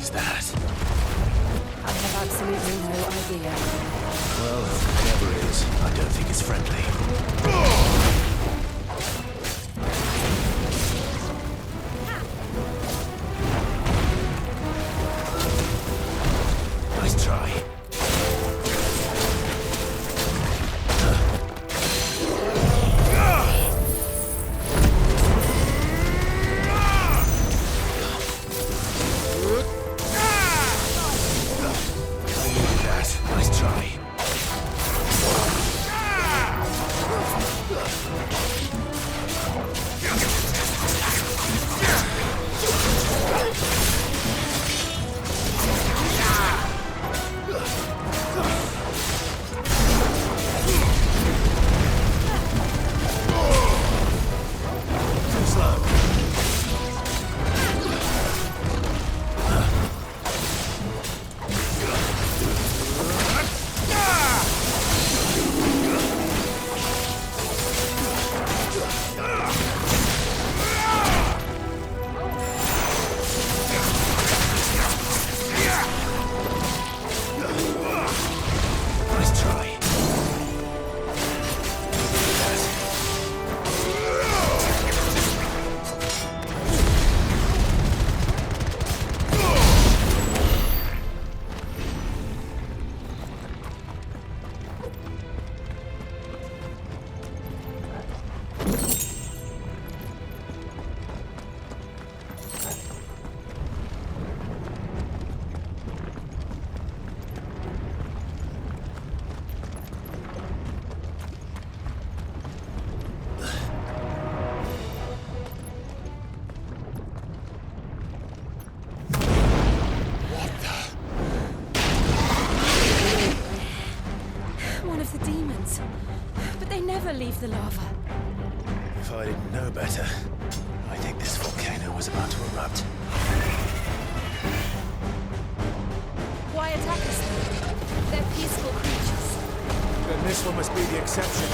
is that? I have absolutely no idea. Well, whatever it is, I don't think it's friendly. Nice try. Leave the lava. If I didn't know better, I think this volcano was about to erupt. Why attack us then? They're peaceful creatures. Then this one must be the exception.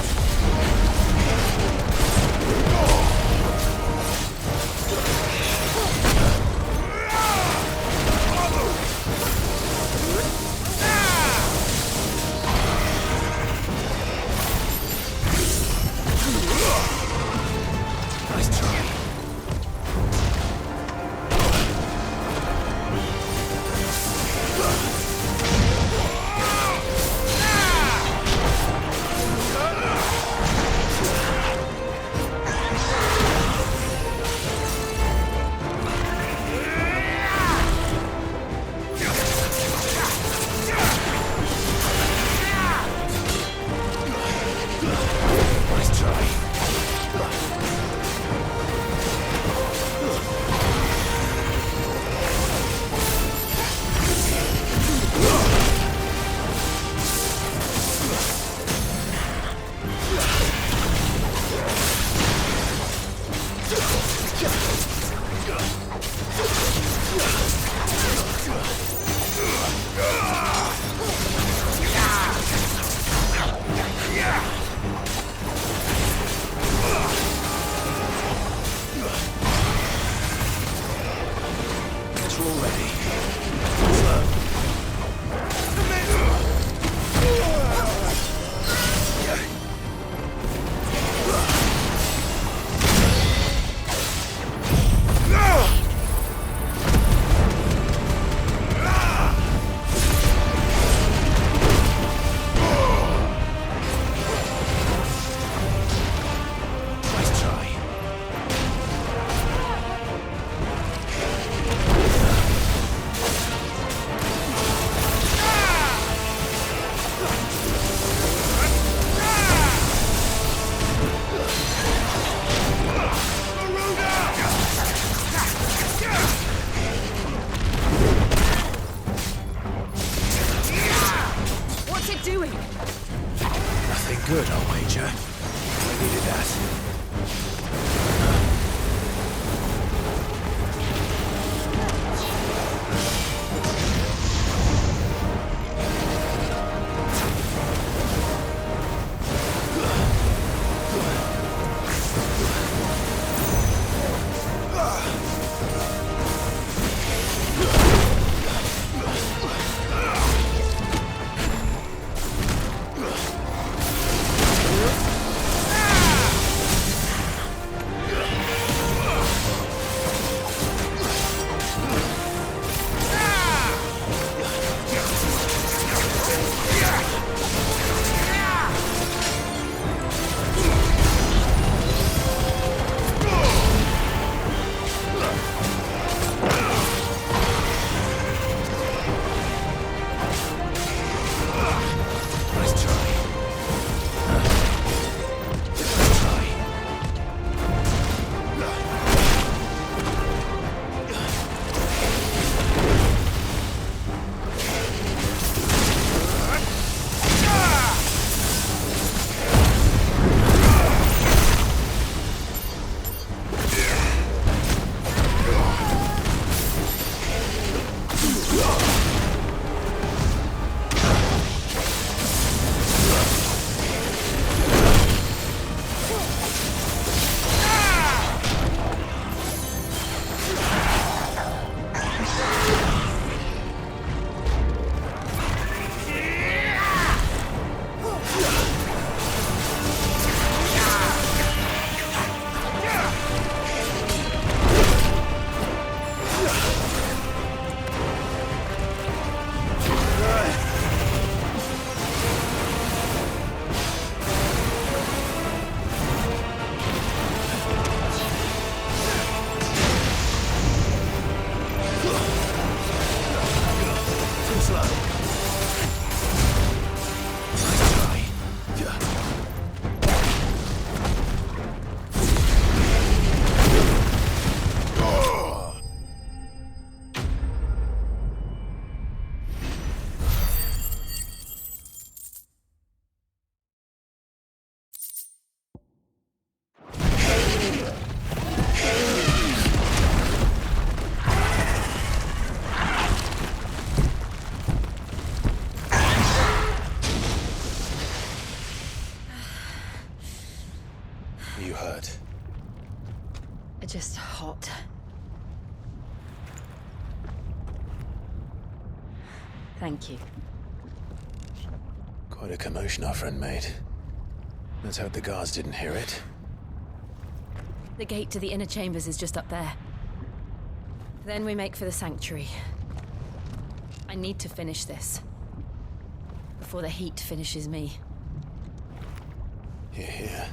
Just hot. Thank you. Quite a commotion our friend made. Let's hope the guards didn't hear it. The gate to the inner chambers is just up there. Then we make for the sanctuary. I need to finish this. Before the heat finishes me. Hear, hear.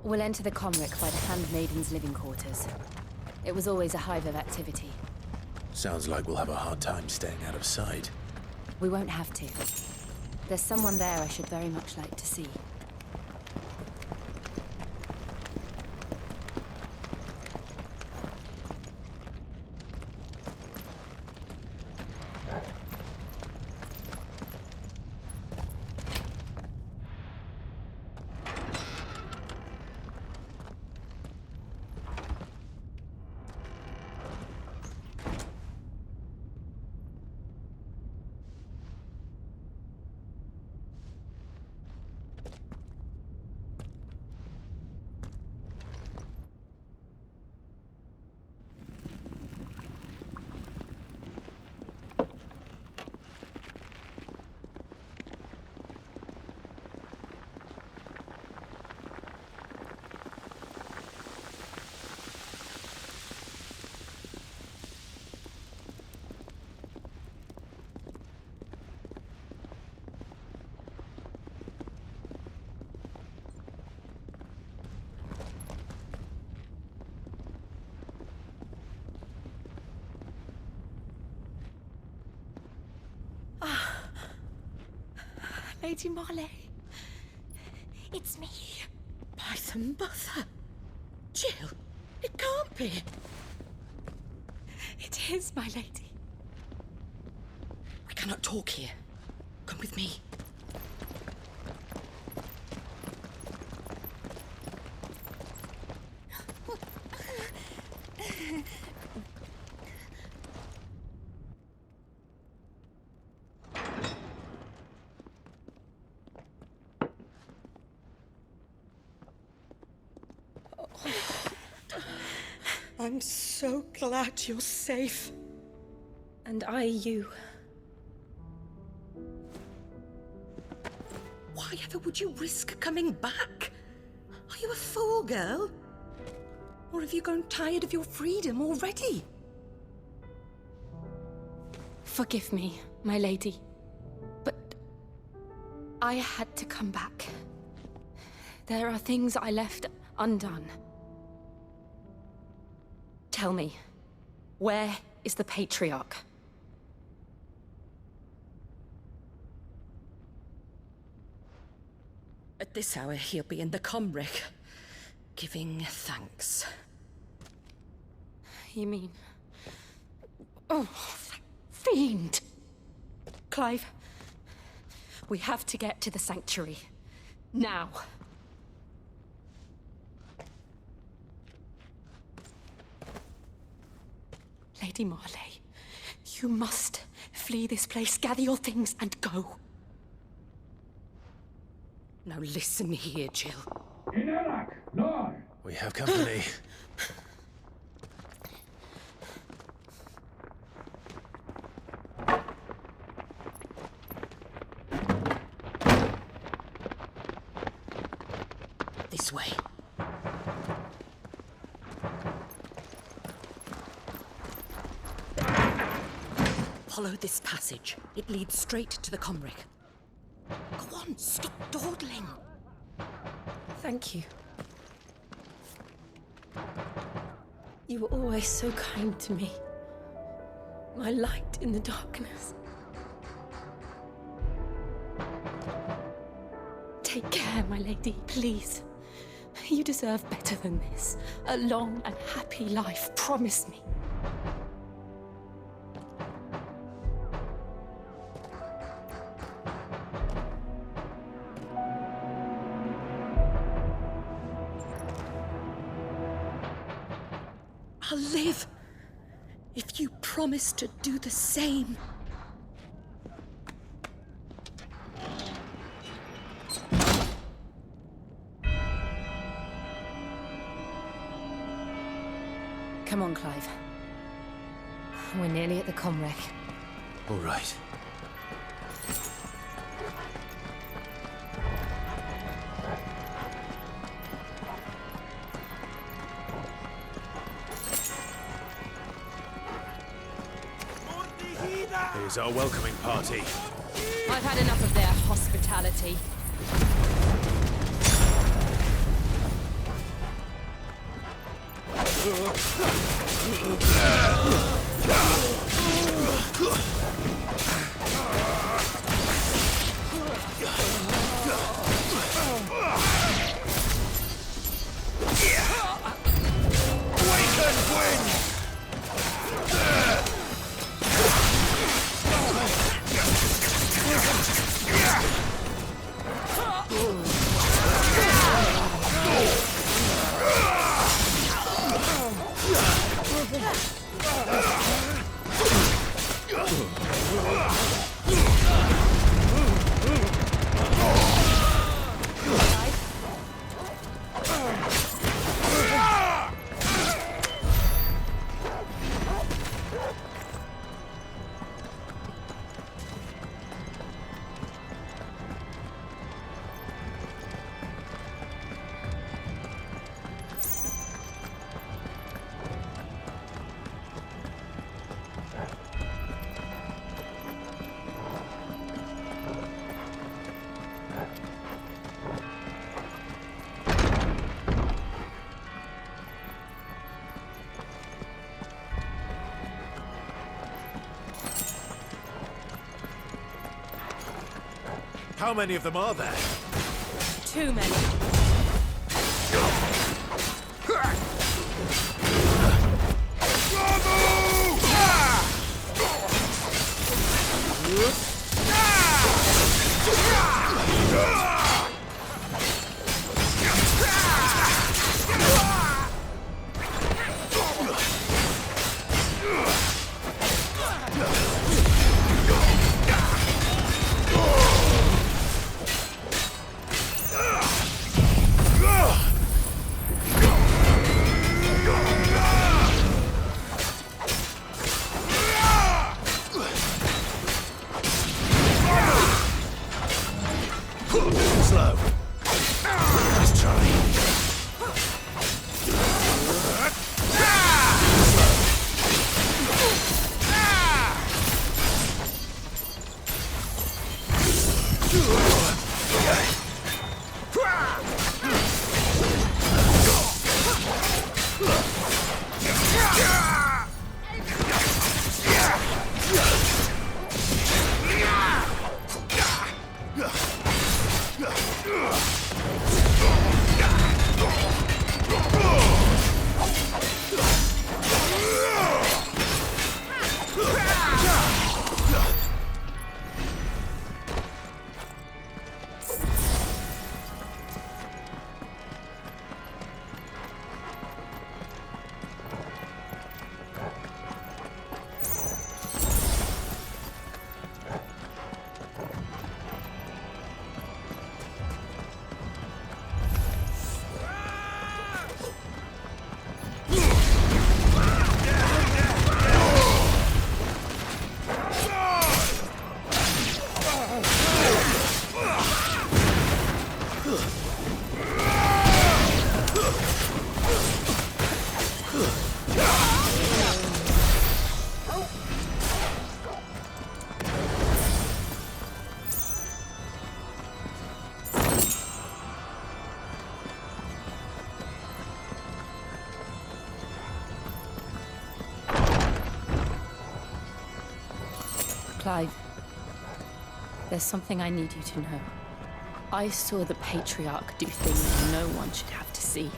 We'll enter the Comric by the Handmaiden's living quarters. It was always a hive of activity. Sounds like we'll have a hard time staying out of sight. We won't have to. There's someone there I should very much like to see. Lady Marley, it's me. By the mother. Jill, it can't be. It is, my lady. We cannot talk here. Come with me. I'm so glad you're safe. And I you. Why ever would you risk coming back? Are you a fool, girl? Or have you grown tired of your freedom already? Forgive me, my lady. But I had to come back. There are things I left undone. Tell me, where is the Patriarch? At this hour, he'll be in the Comric, giving thanks. You mean... Oh, fiend! Clive, we have to get to the sanctuary. Now. Lady Marley, you must flee this place, gather your things, and go. Now listen here, Jill. We have company. This way. Follow this passage. It leads straight to the Comric. Go on, stop dawdling. Thank you. You were always so kind to me. My light in the darkness. Take care, my lady, please. You deserve better than this. A long and happy life, promise me. I'll live if you promise to do the same. Come on, Clive. We're nearly at the comwreck. All right. Here's our welcoming party. I've had enough of their hospitality. How many of them are there? Too many. Slow. Let's try. Clive, there's something I need you to know. I saw the Patriarch do things no one should have to see.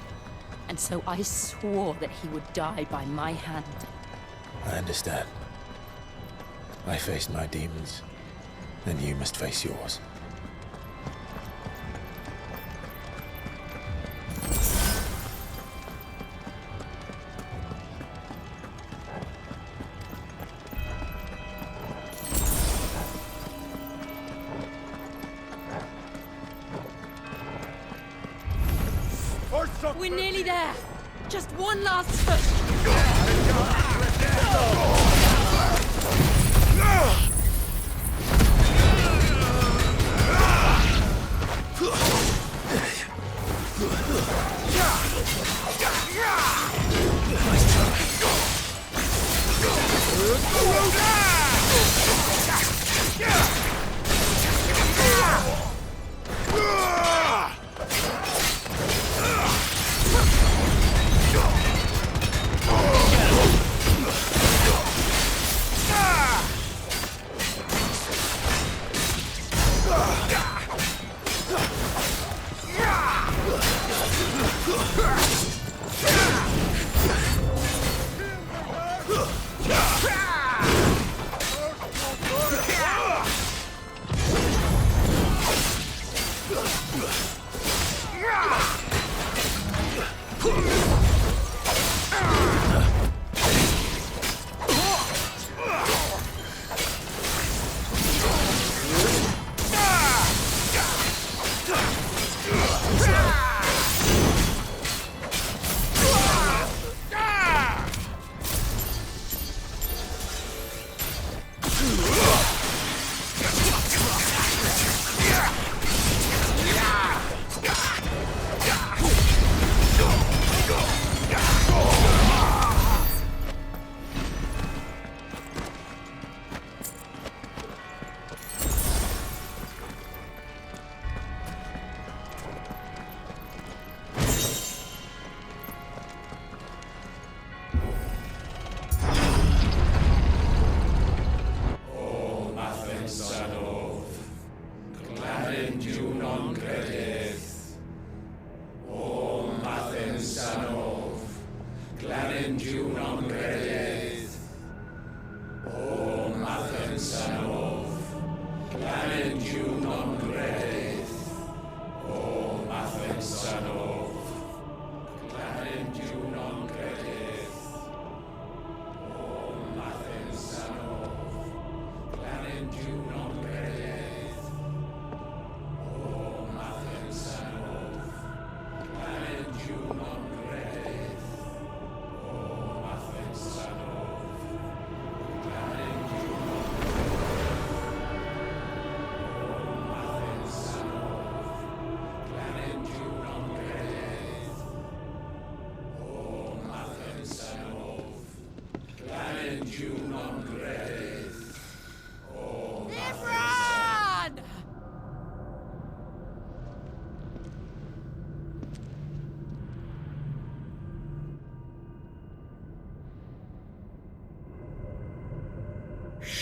And so I swore that he would die by my hand. I understand. I faced my demons, then you must face yours. We're nearly there. Just one last push.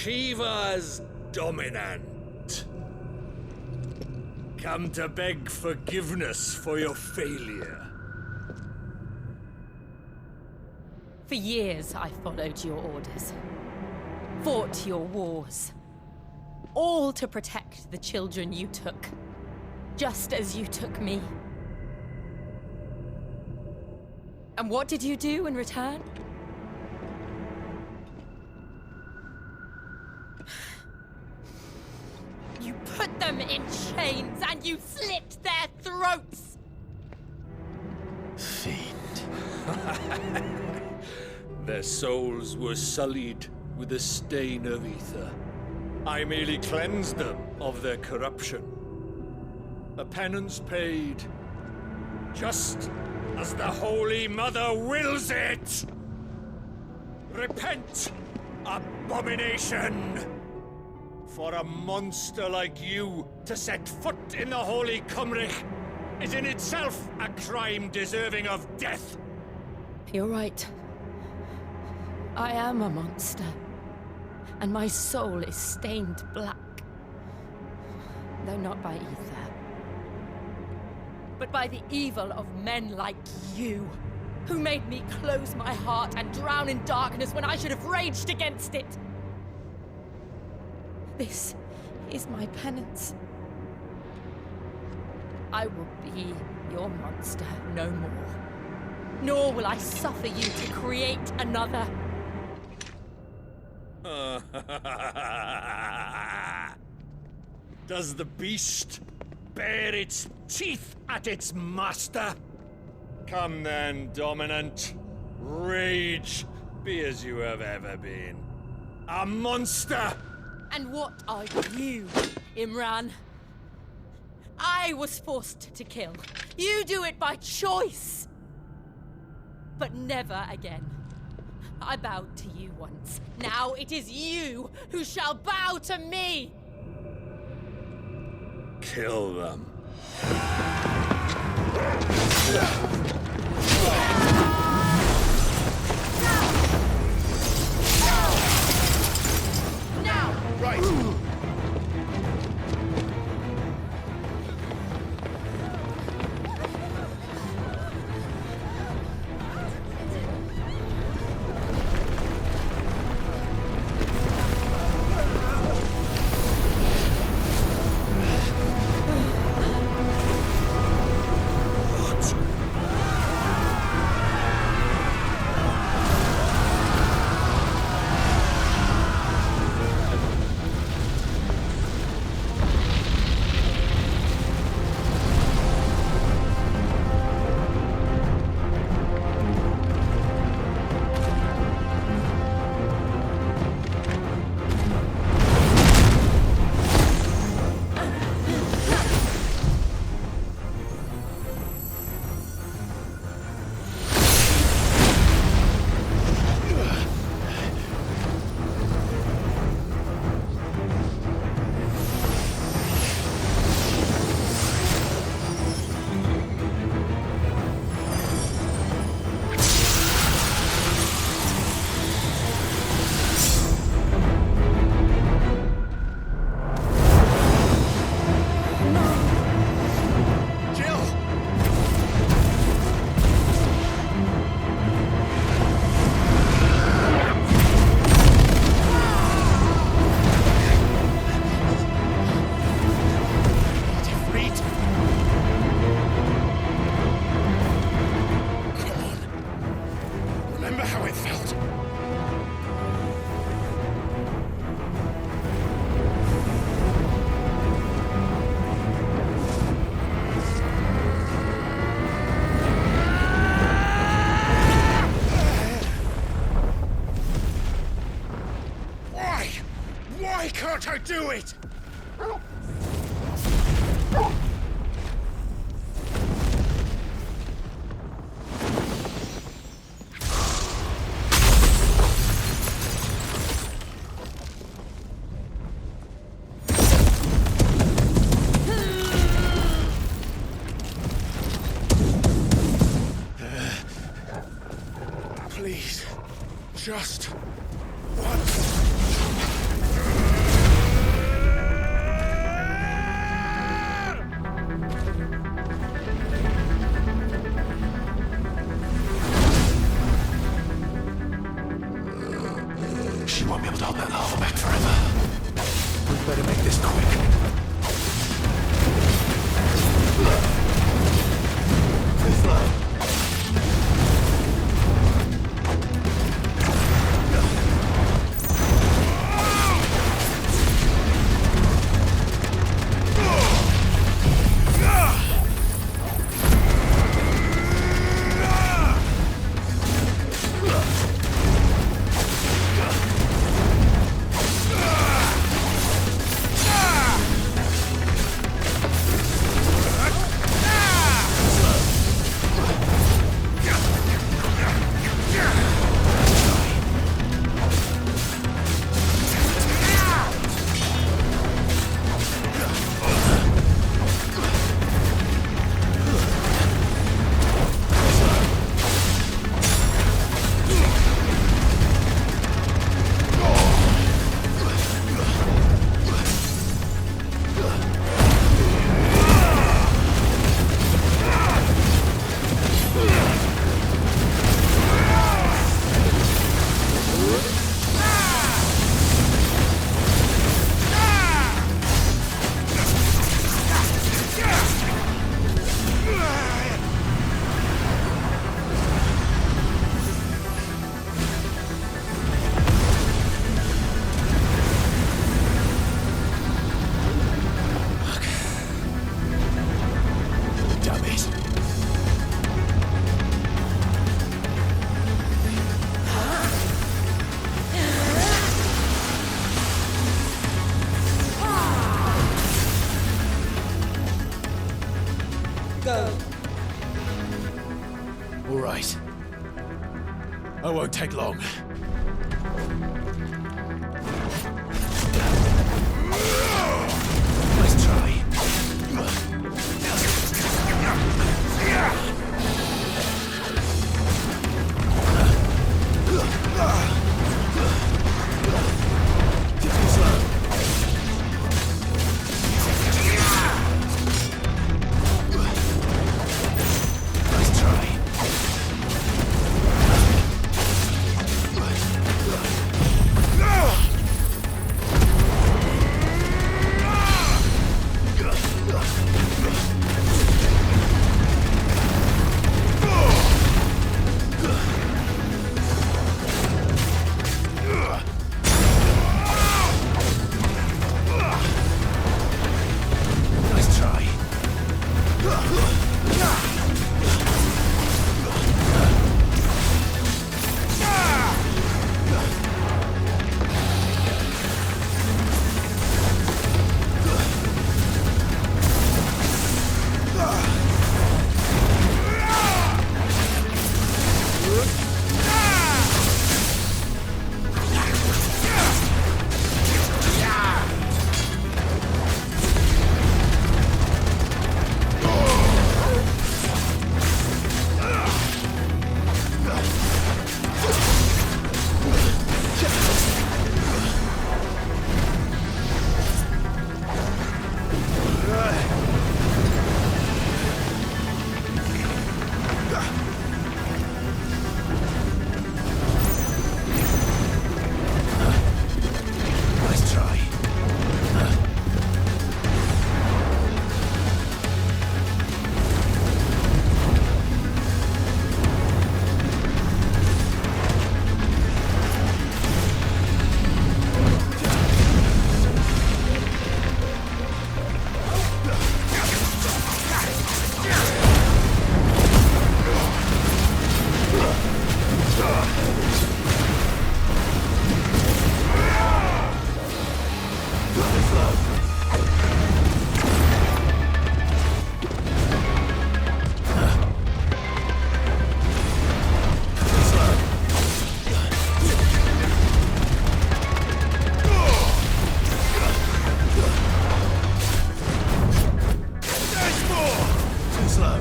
Shiva's dominant. Come to beg forgiveness for your failure. For years, I followed your orders. Fought your wars. All to protect the children you took. Just as you took me. And what did you do in return? You put them in chains and you slit their throats! Fiend. Their souls were sullied with the stain of ether. I merely cleansed them of their corruption. A penance paid, just as the Holy Mother wills it! Repent, abomination! For a monster like you to set foot in the Holy Cymric is in itself a crime deserving of death. You're right. I am a monster. And my soul is stained black. Though not by ether. But by the evil of men like you, who made me close my heart and drown in darkness when I should have raged against it. This is my penance. I will be your monster no more. Nor will I suffer you to create another. Does the beast bare its teeth at its master? Come then, dominant. Rage be as you have ever been. A monster! And what are you, Imran? I was forced to kill. You do it by choice. But never again. I bowed to you once. Now it is you who shall bow to me! Kill them. Now! Right! Why can't I do it? Please, just once. She won't be able to hold that lava back forever. We better make this quick. Go. All right. I won't take long. Nice try. Too slow. Nice try. Nice try. Nice try. Too slow. Too slow.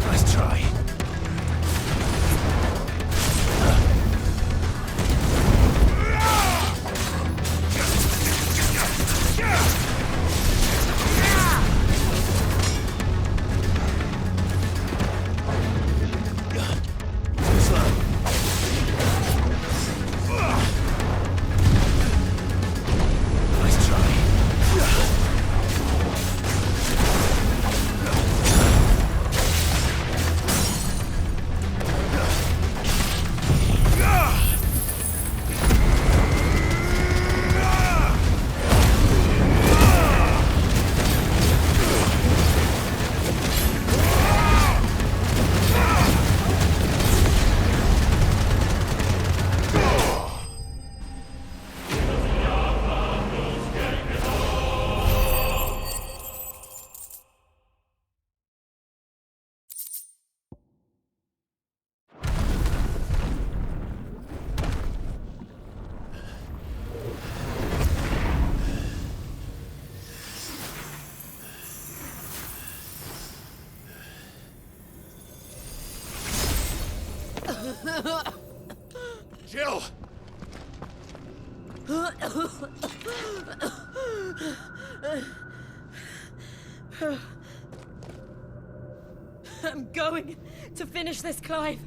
Nice try. Too slow. Nice try. Jill! I'm going to finish this, Clive.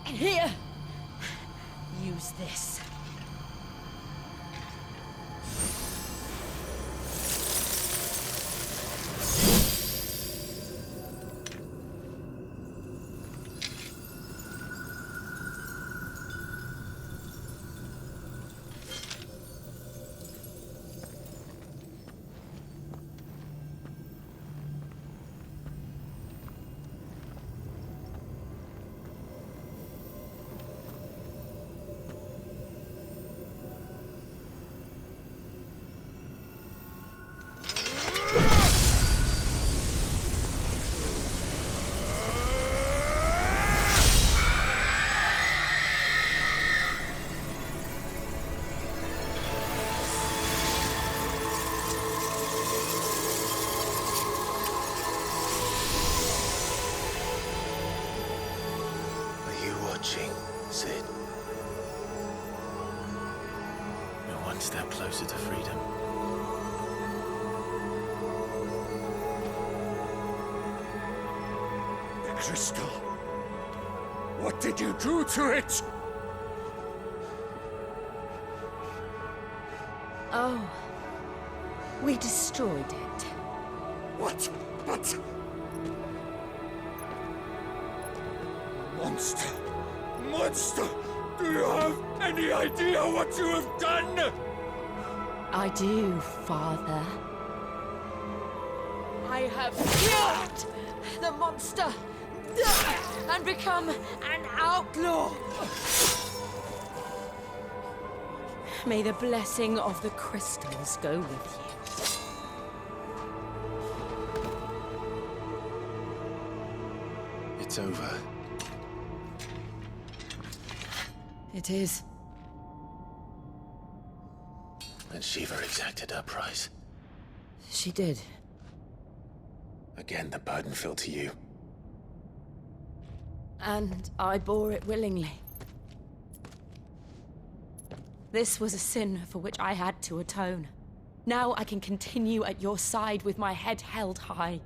Here. Use this. One step closer to freedom. The crystal. What did you do to it? Oh. We destroyed it. What? But... Monster! Monster! Do you have any idea what you have done? I do, Father. I have killed the monster and become an outlaw. May the blessing of the crystals go with you. It's over. It is. And Shiva exacted her price. She did. Again, the burden fell to you. And I bore it willingly. This was a sin for which I had to atone. Now I can continue at your side with my head held high.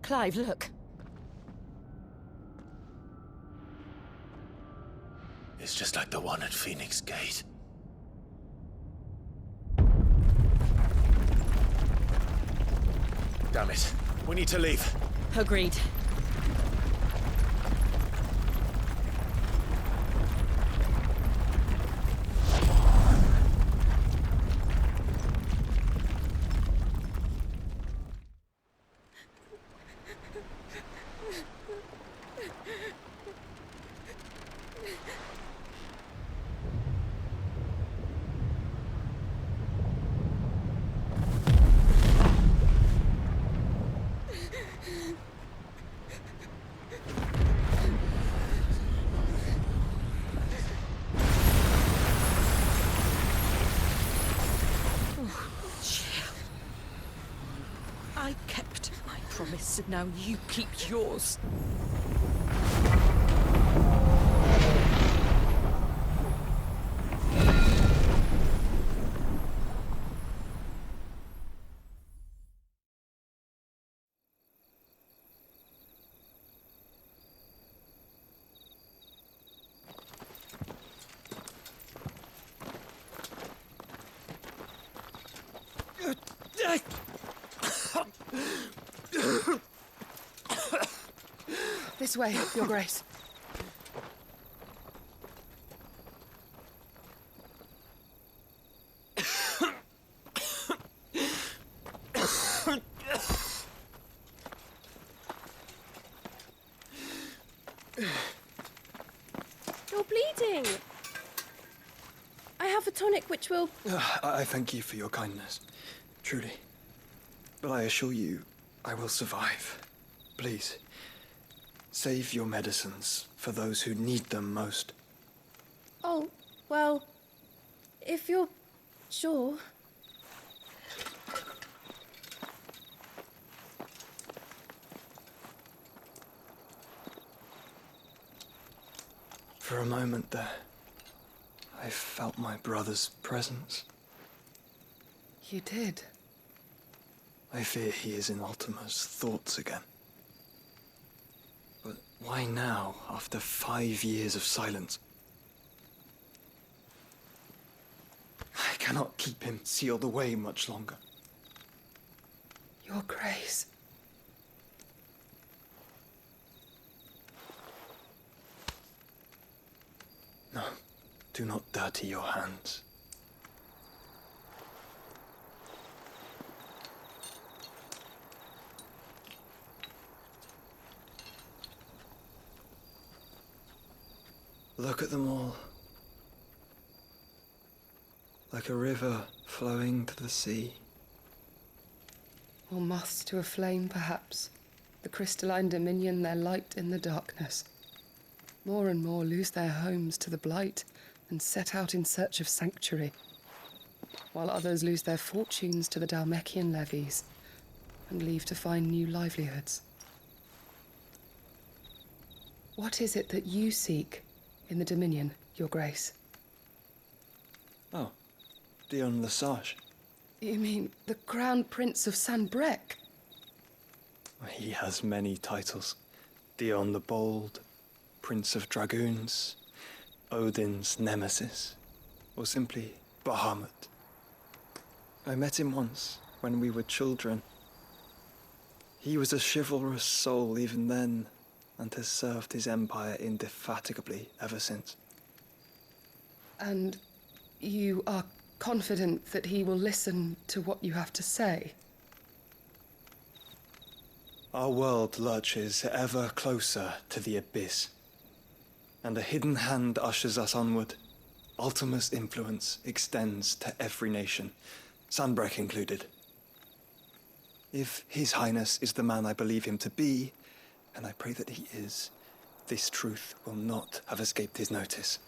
Clive, look. It's just like the one at Phoenix Gate. Damn it. We need to leave. Agreed. I kept my promise, and now you keep yours. This way, Your Grace. You're bleeding. I have a tonic which will... I thank you for your kindness, truly. But I assure you, I will survive. Please, save your medicines for those who need them most. Oh, well, if you're sure. For a moment there, I felt my brother's presence. You did. I fear he is in Ultima's thoughts again. But why now, after 5 years of silence? I cannot keep him sealed away much longer. Your Grace. No, do not dirty your hands. Look at them all. Like a river flowing to the sea. Or moths to a flame, perhaps. The crystalline dominion their light in the darkness. More and more lose their homes to the blight and set out in search of sanctuary, while others lose their fortunes to the Dhalmekian levies and leave to find new livelihoods. What is it that you seek in the Dominion, Your Grace? Oh, Dion Lesage. You mean the Crown Prince of Sanbreque? He has many titles. Dion the Bold, Prince of Dragoons, Odin's Nemesis, or simply Bahamut. I met him once, when we were children. He was a chivalrous soul even then, and has served his empire indefatigably ever since. And you are confident that he will listen to what you have to say? Our world lurches ever closer to the abyss, and a hidden hand ushers us onward. Ultima's influence extends to every nation, Sanbreque included. If His Highness is the man I believe him to be, and I pray that he is, this truth will not have escaped his notice.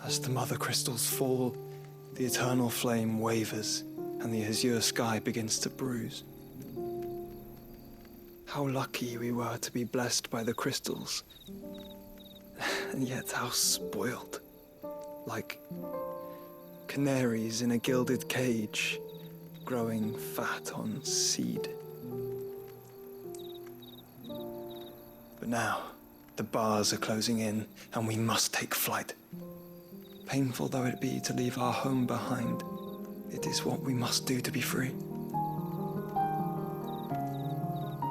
As the mother crystals fall, the eternal flame wavers, and the azure sky begins to bruise. How lucky we were to be blessed by the crystals, and yet how spoiled. Like canaries in a gilded cage, growing fat on seed. But now, the bars are closing in, and we must take flight. Painful though it be to leave our home behind, it is what we must do to be free.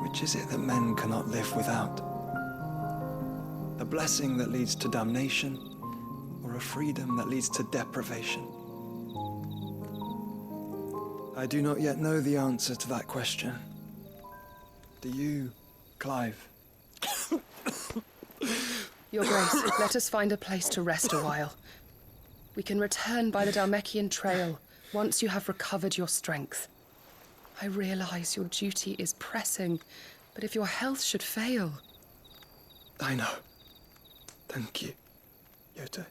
Which is it that men cannot live without? A blessing that leads to damnation, or a freedom that leads to deprivation? I do not yet know the answer to that question. Do you, Clive? Your Grace, let us find a place to rest a while. We can return by the Dhalmekian trail once you have recovered your strength. I realize your duty is pressing, but if your health should fail... I know. Thank you, Yote.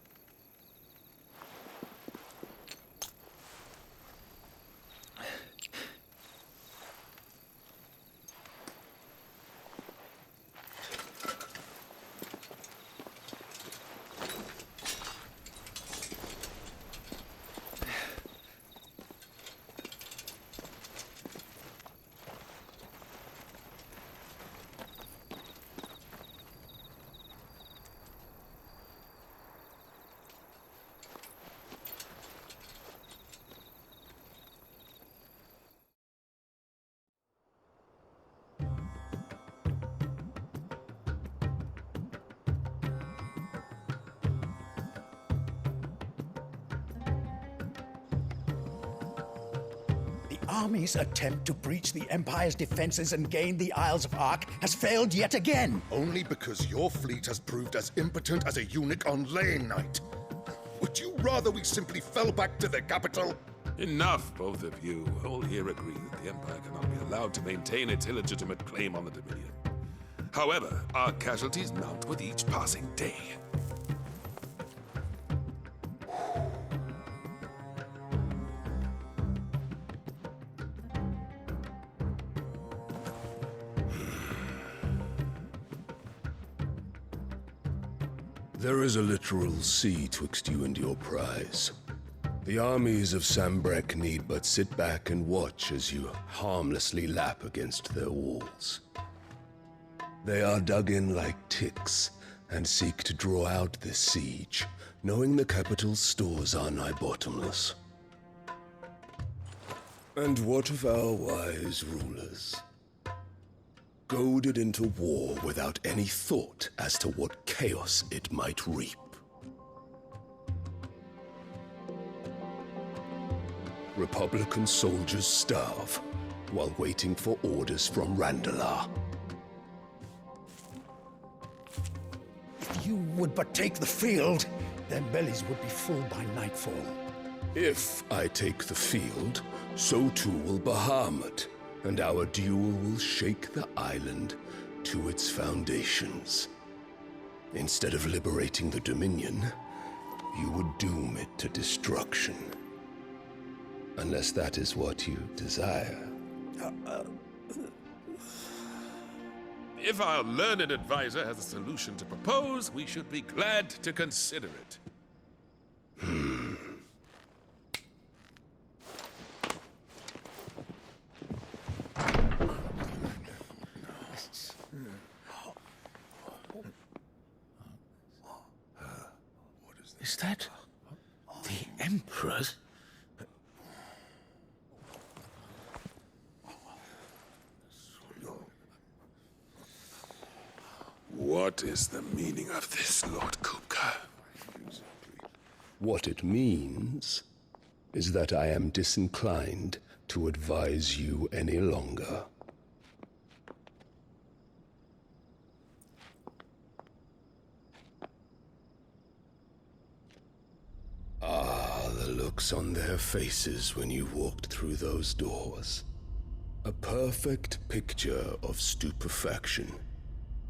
Army's attempt to breach the Empire's defenses and gain the Isles of Ark has failed yet again. Only because your fleet has proved as impotent as a eunuch on laying night. Would you rather we simply fell back to the capital? Enough, both of you. All here agree that the Empire cannot be allowed to maintain its illegitimate claim on the Dominion. However, our casualties mount with each passing day. There is a literal sea twixt you and your prize. The armies of Sanbreque need but sit back and watch as you harmlessly lap against their walls. They are dug in like ticks and seek to draw out this siege, knowing the capital's stores are nigh bottomless. And what of our wise rulers? Goaded into war without any thought as to what chaos it might reap. Republican soldiers starve while waiting for orders from Randalar. If you would but take the field, their bellies would be full by nightfall. If I take the field, so too will Bahamut, and our duel will shake the island to its foundations. Instead of liberating the Dominion, you would doom it to destruction. Unless that is what you desire. If our learned advisor has a solution to propose, we should be glad to consider it. Is that the Emperor's? What is the meaning of this, Lord Kupka? What it means is that I am disinclined to advise you any longer. Ah, the looks on their faces when you walked through those doors. A perfect picture of stupefaction.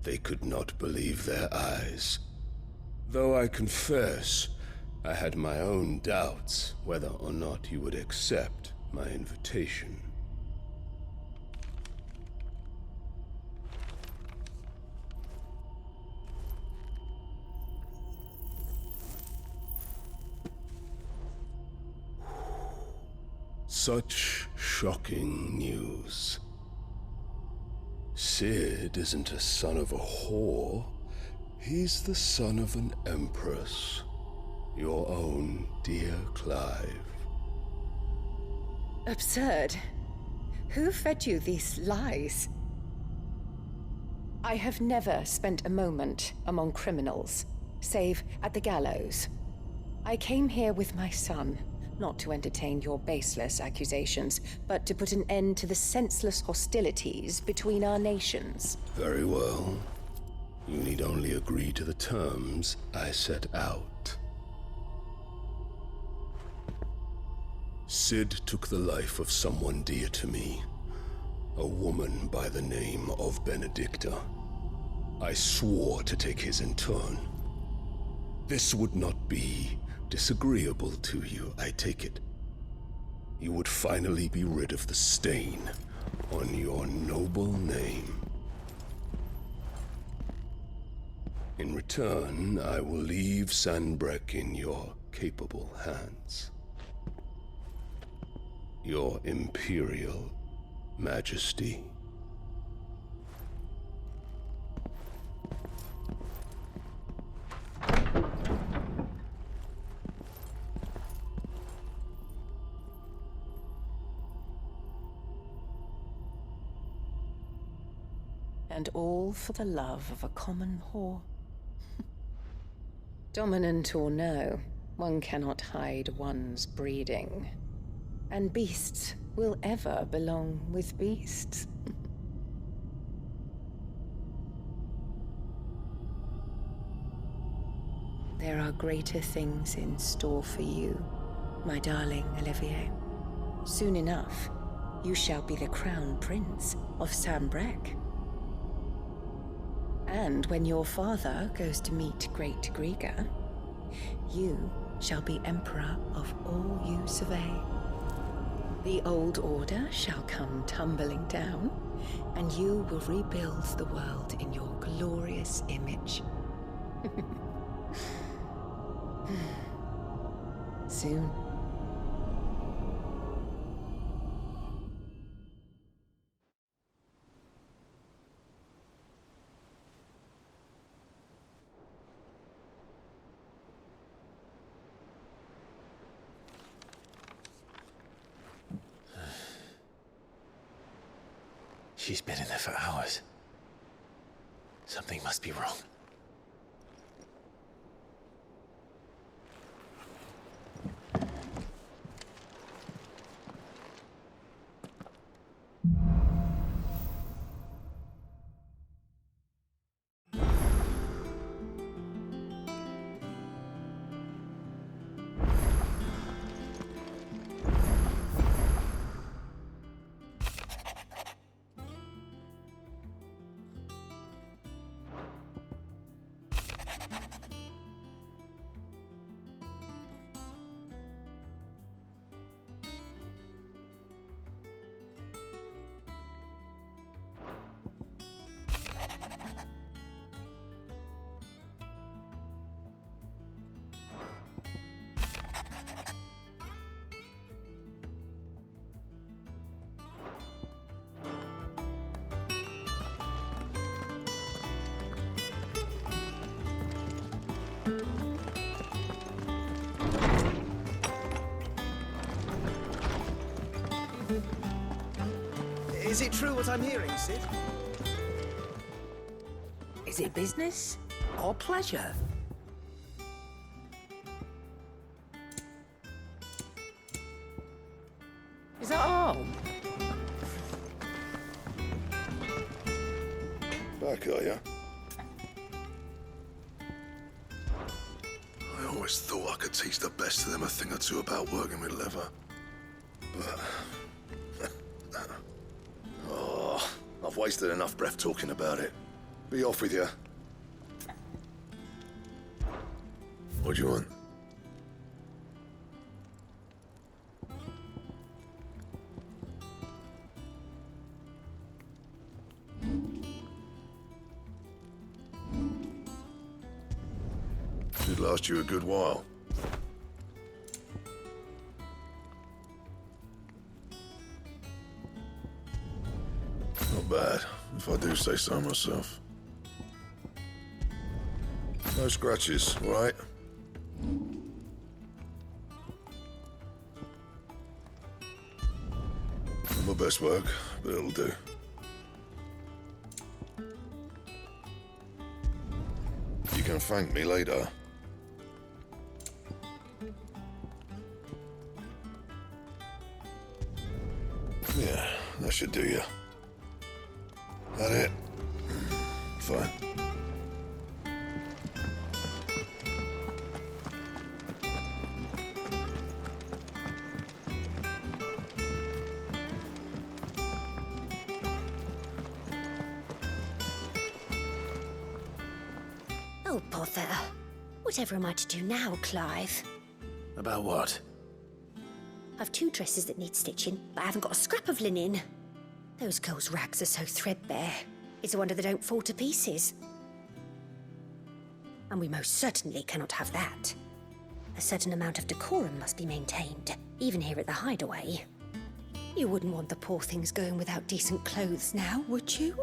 They could not believe their eyes. Though I confess, I had my own doubts whether or not you would accept my invitation. Such shocking news. Sid isn't a son of a whore. He's the son of an empress. Your own dear Clive. Absurd. Who fed you these lies? I have never spent a moment among criminals, save at the gallows. I came here with my son, not to entertain your baseless accusations, but to put an end to the senseless hostilities between our nations. Very well. You need only agree to the terms I set out. Sid took the life of someone dear to me, a woman by the name of Benedicta. I swore to take his in turn. This would not be disagreeable to you, I take it. You would finally be rid of the stain on your noble name. In return, I will leave Sanbreque in your capable hands. Your Imperial Majesty. And all for the love of a common whore. Dominant or no, one cannot hide one's breeding. And beasts will ever belong with beasts. There are greater things in store for you, my darling Olivier. Soon enough, you shall be the crown prince of Sanbreque. And when your father goes to meet Great Griga, you shall be emperor of all you survey. The old order shall come tumbling down, and you will rebuild the world in your glorious image. Soon. She's been in there for hours. Something must be wrong. Is it true what I'm hearing, Sid? Is it business or pleasure? Is that all? Back, are ya? I always thought I could teach the best of them a thing or two about working with leather. But... oh, I've wasted enough breath talking about it. Be off with you. What do you want? Should last you a good while. Not bad, if I do say so myself. No scratches, all right? Not my best work, but it'll do. You can thank me later. Yeah, that should do you. That it? Fine. Oh, bother. Whatever am I to do now, Clive? About what? I've 2 dresses that need stitching, but I haven't got a scrap of linen. Those girls' rags are so threadbare. It's a wonder they don't fall to pieces. And we most certainly cannot have that. A certain amount of decorum must be maintained, even here at the Hideaway. You wouldn't want the poor things going without decent clothes now, would you?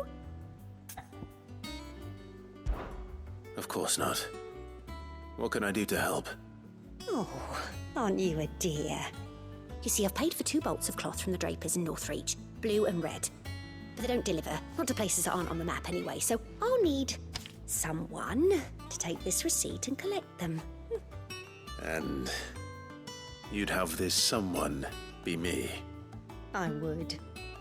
Of course not. What can I do to help? Oh, aren't you a dear? You see, I've paid for 2 bolts of cloth from the drapers in Northreach, blue and red. But they don't deliver, not to places that aren't on the map anyway, so I'll need someone to take this receipt and collect them. And you'd have this someone be me? I would.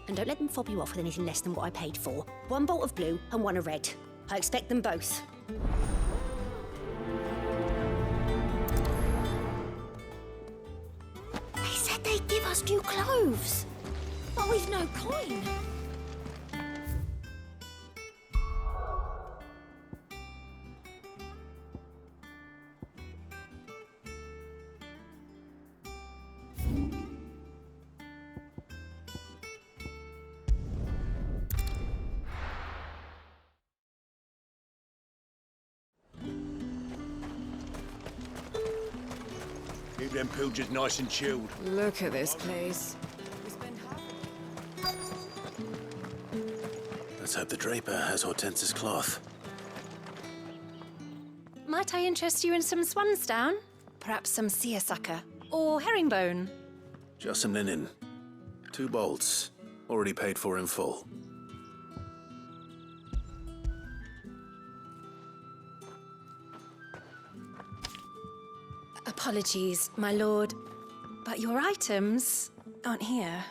And don't let them fob you off with anything less than what I paid for. 1 bolt of blue and 1 of red. I expect them both. They said they'd give us new clothes. But we've no coin. Keep them pilgers nice and chilled. Look at this place. Let's hope the draper has Hortense's cloth. Might I interest you in some swansdown? Perhaps some seersucker or herringbone? Just some linen. 2 bolts. Already paid for in full. Apologies, my lord, but your items aren't here.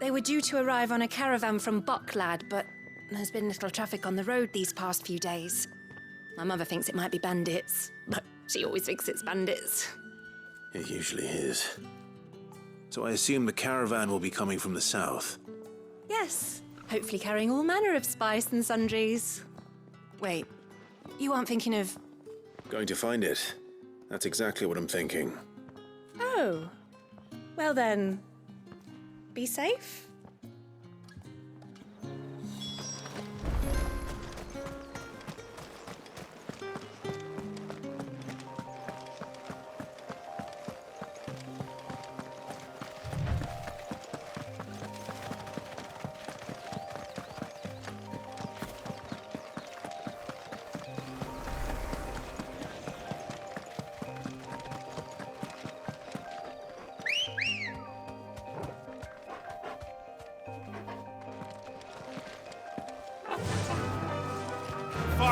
They were due to arrive on a caravan from Bocklad, but there's been little traffic on the road these past few days. My mother thinks it might be bandits, but she always thinks it's bandits. It usually is. So I assume the caravan will be coming from the south. Yes, hopefully carrying all manner of spice and sundries. Wait, you aren't thinking of... Going to find it. That's exactly what I'm thinking. Oh, well then, be safe.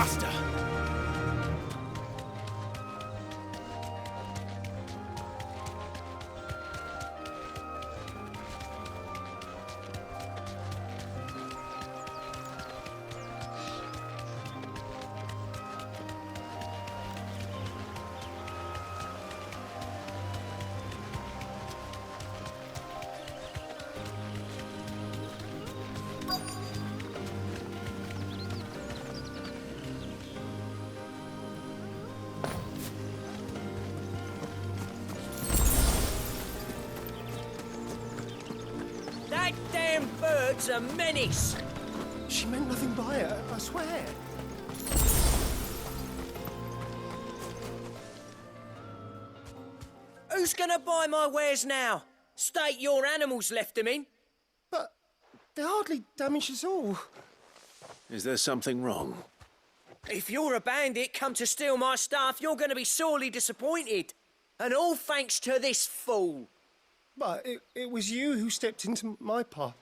faster! That damn bird's a menace! She meant nothing by it, I swear. Who's gonna buy my wares now? State your animals left them in. But they hardly damaged us all. Is there something wrong? If you're a bandit come to steal my stuff, you're gonna be sorely disappointed. And all thanks to this fool. But it was you who stepped into my path.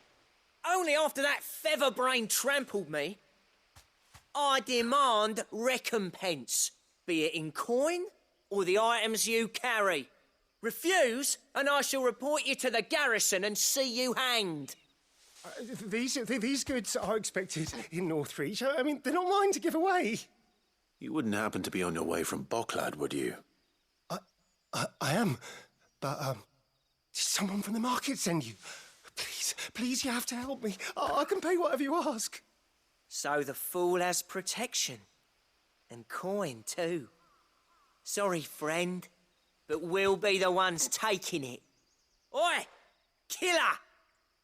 Only after that feather-brain trampled me. I demand recompense, be it in coin or the items you carry. Refuse, and I shall report you to the garrison and see you hanged. These goods are expected in Northreach. I mean, they're not mine to give away. You wouldn't happen to be on your way from Bocklad, would you? I am, but did someone from the market send you? Please, you have to help me. I can pay whatever you ask. So the fool has protection. And coin, too. Sorry, friend, but we'll be the ones taking it. Oi! Killer!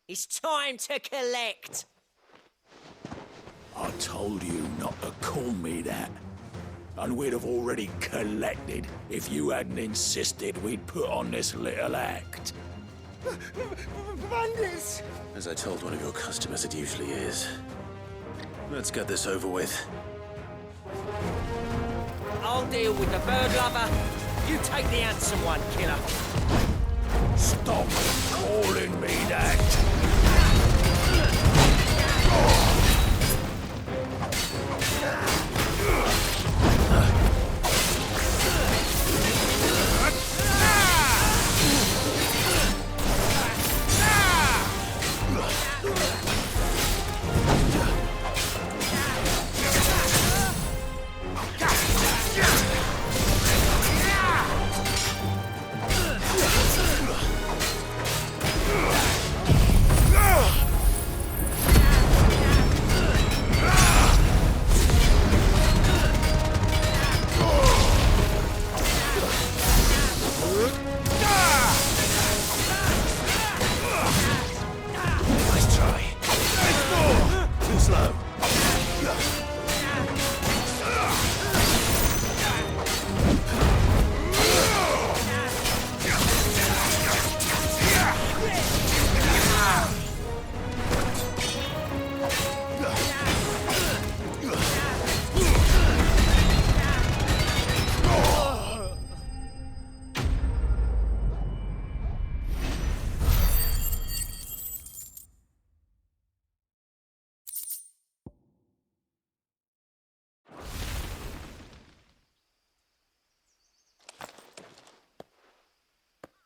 It's time to collect! I told you not to call me that. And we'd have already collected if you hadn't insisted we'd put on this little act. Bandits! As I told one of your customers, it usually is. Let's get this over with. I'll deal with the bird lover. You take the handsome one, killer. Stop calling me that!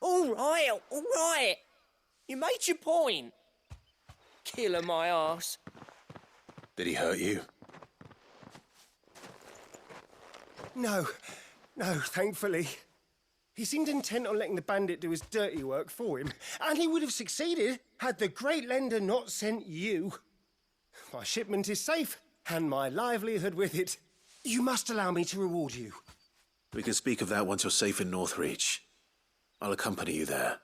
All right. You made your point. Killer my arse. Did he hurt you? No, thankfully. He seemed intent on letting the bandit do his dirty work for him, and he would have succeeded had the Great Lender not sent you. My shipment is safe, and my livelihood with it. You must allow me to reward you. We can speak of that once you're safe in Northreach. I'll accompany you there.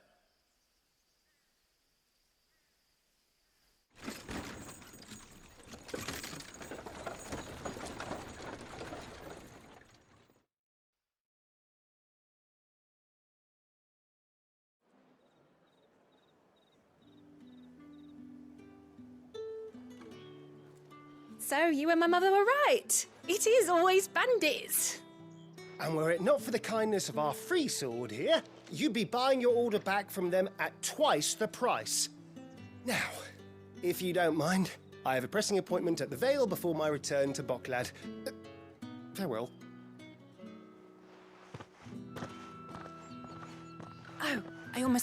So you and my mother were right. It is always bandits. And were it not for the kindness of our free sword here, you'd be buying your order back from them at twice the price. Now, if you don't mind, I have a pressing appointment at the Vale before my return to Bocklad. Farewell. Oh, I almost